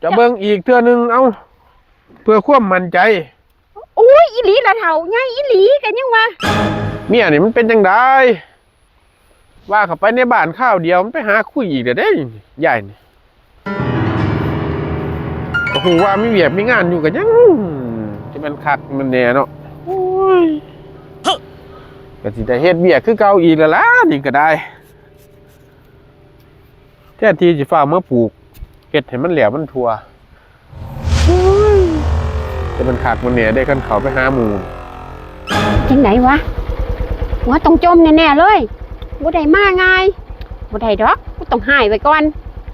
จะเบิ่งอีกเทื่อนึงเอาเพื่อความมั่นใจโอ้ยอีหลีละเฒ่าไงอีหลีกันยังวะเมียนี่มันเป็นจังไดว่าเข้าไปในบ้านข้าวเดียวมันไปหาคุยอีกเด้อเด้ใหญ่นี่ก็ฮู้ว่ามีเวียกมีงานอยู่กันยังจะมันคักมันแน่เนาะโอ้ยก็สิได้เฮ็ดเวียกคือเก่าอีกแล้วล่ะนี่ก็ได้แท้ที่สิฟ้ามาปลูกเฮ็ดให้มันแหลวมันทั่วจะมันคักมันแน่ได้คันเขาไปหาหมู่จังไหนวะหัวต้องจมแน่ๆเลยบ่ได้มาง่ายบ่ได้ดอกกูต้องหายไว้ก่อน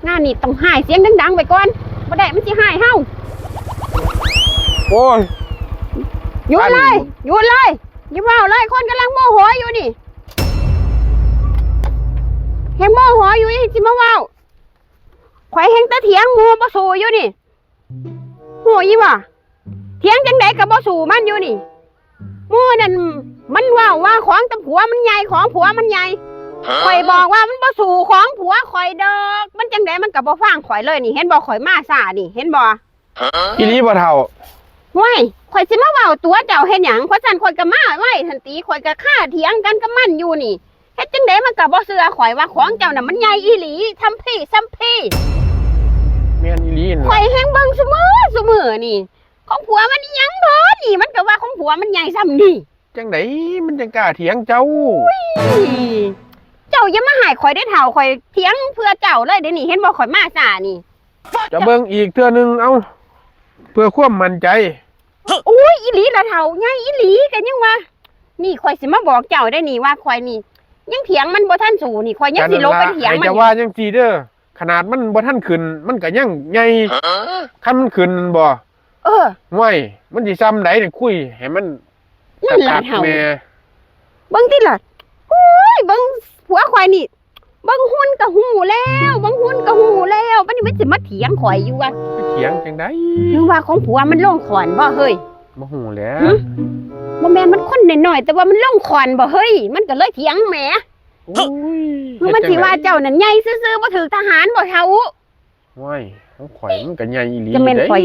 งานนี้ต้องหายเสียงดังๆไว้ก่อนบ่ได้มันสิหายเฮาโอ้ยหยุดเลยอย่าเว้าเลยคนกำลังโมโหอยู่นี่แฮงโมโหอยู่สิมาเว้าข่อยแฮงตะเถียงหมู่บ่สู้อยู่นี่โหอีบ่เถียงจังได๋ก็บ่สู้มันอยู่นี่หมู่นั่นมันว่าของตะผัวมันใหญ่ของผัวมันใหญ่ข่อยบอกว่ามันบ่สู้ของผัวข่อยดอกมันจังได๋มันก็บ่ฟังข่อยเลยนี่เห็นบ่ข่อยมาซ่านี่เห็นบ่อีหลีบ่เฒ่าห้วยข่อยสิมาเว้าตัวเจ้าเฮ็ดหยังเพราะฉะนั้นข่อยก็มาไว้ทันทีข่อยก็ฆ่าเถียงกันกับมันอยู่นี่เฮ็ดจังได๋มันก็บ่เชื่อข่อยว่าของเจ้าน่ะมันใหญ่อีหลีทำพี่ซ้ำพี่แม่นอีหลีน่ะข่อยแฮงเบิ่งซุมื้อนี่ของผัวมันอีหยังบ่นี่มันก็ว่าของผัวมันใหญ่ซ้ำนี่จังไดมันจังกล้าเถียงเจ้าเจ้าอย่ามาหายข่อยได้เฒ่าข่อยเถียงเพื่อเจ้าเลยเดี๋ยวนี้เห็นบ่ข่อยมาซ่านี่จะเบิ่งอีกเทื่อนึงเอาเพื่อความมั่นใจโอ้ยอีหลีละเฒ่าใหญ่อีหลีกันยังวะนี่ข่อยสิมาบอกเจ้าได้นี่ว่าข่อยนี่ยังเถียงมันบ่ทันสู่นี่ข่อยยังสิลงไปเถียงมันจะว่าจังซี่เด้อขนาดมันบ่ทันขึ้นมันก็ยังใหญ่คันมันขึ้นบ่ห้วยมันสิซ้ำใดนี่คุยให้มันนั่นล่ะเฒ่าแม่เบิ่งติล่ะโอ้ยเบิ่งผัวข่อยนี่เบิ่งหุ่นก็ฮู้แล้วเบิ่งหุ่นก็ฮู้แล้วบัดนี้มันสิมาเถียงข่อยอยู่ว่าเถียงจังได๋หรือว่าของผัวมันลงขอนบ่เฮ้ยบ่ฮู้แหล้วบ่แม่นมันคนน้อยๆแต่ว่ามันลงขอนบ่เฮ้ยมันก็เลยเถียงแหมโอ้ยมันสิว่าเจ้านั่นใหญ่ซื่อๆบ่ถูกทหารบ่เฒ่าห้วยของข่อยมันก็ใหญ่อีหลีจะแม่นข่อย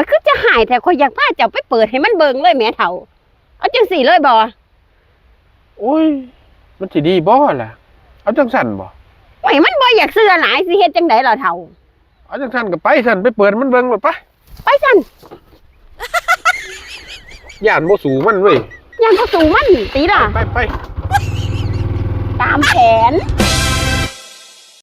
คือจะหายแต่ข่อยอยากพาเจ้าไปเปิดให้มันเบิ่งเลยแหมเฒ่าเอาจังซี่เลยบ่โอ้ยมันสิดีบ่ล่ะเอาจังสั่นบ่โอ้ยมันบ่อยากเชื่อหลายสิเฮ็ดจังได๋ล่ะเฒ่าเอาจังสั่นก็ไปสั่นไปเปิดมันเบิ่งโลดไปสั่นย่านบ่สู้มันเว้ยย่านบ่สู้มันติล่ะไปตามแผน